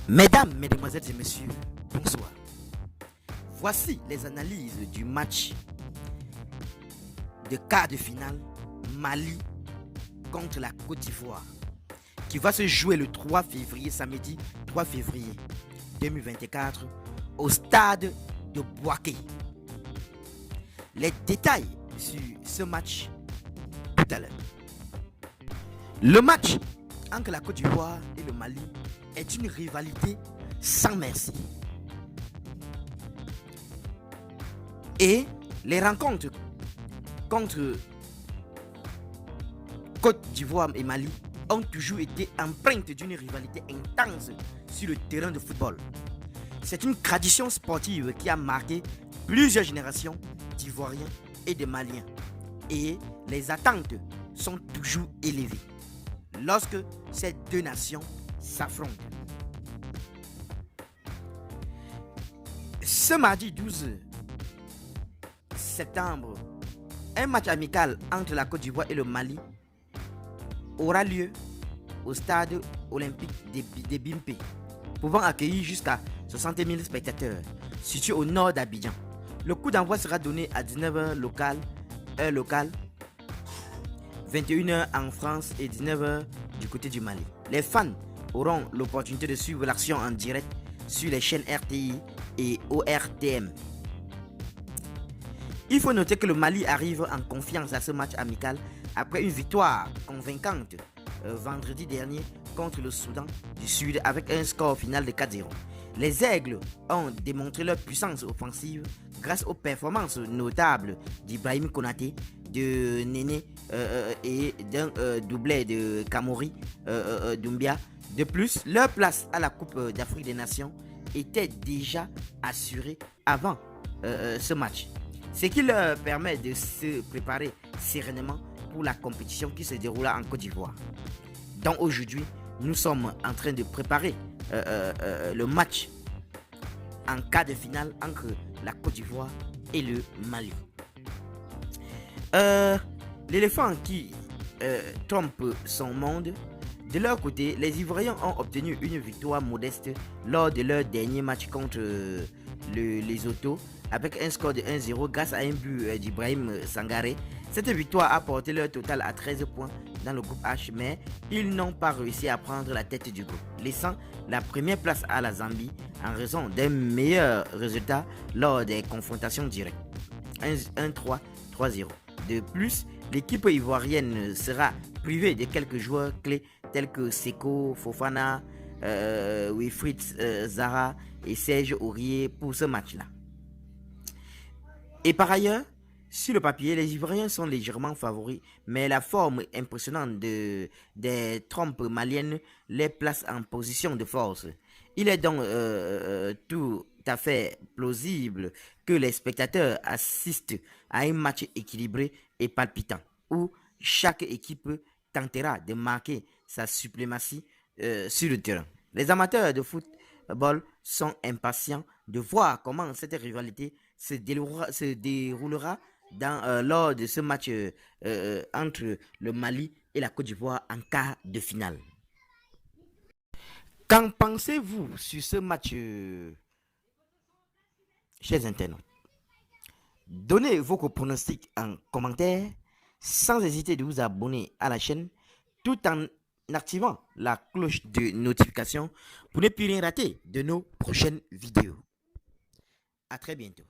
Mesdames, Mesdemoiselles et Messieurs, bonsoir. Voici les analyses du match de quart de finale Mali contre la Côte d'Ivoire qui va se jouer le 3 février, samedi 3 février 2024 au stade de Bouaké. Les détails sur ce match tout à l'heure. Le match entre la Côte d'Ivoire et le Mali est une rivalité sans merci. Et les rencontres contre Côte d'Ivoire et Mali ont toujours été empreintes d'une rivalité intense sur le terrain de football. C'est une tradition sportive qui a marqué plusieurs générations d'Ivoiriens et de Maliens. Et les attentes sont toujours élevées lorsque ces deux nations s'affrontent. Ce mardi 12 septembre, un match amical entre la Côte d'Ivoire et le Mali aura lieu au stade olympique de Bimpé, pouvant accueillir jusqu'à 60 000 spectateurs, situé au nord d'Abidjan. Le coup d'envoi sera donné à 19h local, heure locale, 21h en France et 19h du côté du Mali. Les fans auront l'opportunité de suivre l'action en direct sur les chaînes RTI et ORTM. Il faut noter que le Mali arrive en confiance à ce match amical après une victoire convaincante vendredi dernier contre le Soudan du Sud avec un score final de 4-0. Les Aigles ont démontré leur puissance offensive grâce aux performances notables d'Ibrahim Konaté, de Néné et d'un doublé de Kamori Doumbia. De plus, leur place à la Coupe d'Afrique des Nations était déjà assurée avant ce match, ce qui leur permet de se préparer sereinement pour la compétition qui se déroula en Côte d'Ivoire. Donc aujourd'hui, nous sommes en train de préparer le match en quart de finale entre la Côte d'Ivoire et le Mali. L'éléphant qui trompe son monde. De leur côté, les Ivoiriens ont obtenu une victoire modeste lors de leur dernier match contre les Autos avec un score de 1-0 grâce à un but d'Ibrahim Sangaré. Cette victoire a porté leur total à 13 points dans le groupe H, mais ils n'ont pas réussi à prendre la tête du groupe, laissant la première place à la Zambie en raison d'un meilleur résultat lors des confrontations directes. 1-3, 3-0. De plus, l'équipe ivoirienne sera privée de quelques joueurs clés tels que Seko, Fofana, Wilfried Zaha et Serge Aurier pour ce match-là. Et par ailleurs, sur le papier, les Ivoiriens sont légèrement favoris, mais la forme impressionnante des trompes maliennes les place en position de force. Il est donc tout à fait plausible que les spectateurs assistent à un match équilibré et palpitant, où chaque équipe tentera de marquer sa suprématie sur le terrain. Les amateurs de football sont impatients de voir comment cette rivalité se déroulera lors de ce match entre le Mali et la Côte d'Ivoire en quart de finale. Qu'en pensez-vous sur ce match, chers internautes? Donnez vos pronostics en commentaire sans hésiter de vous abonner à la chaîne tout en activant la cloche de notification pour ne plus rien rater de nos prochaines vidéos. À très bientôt.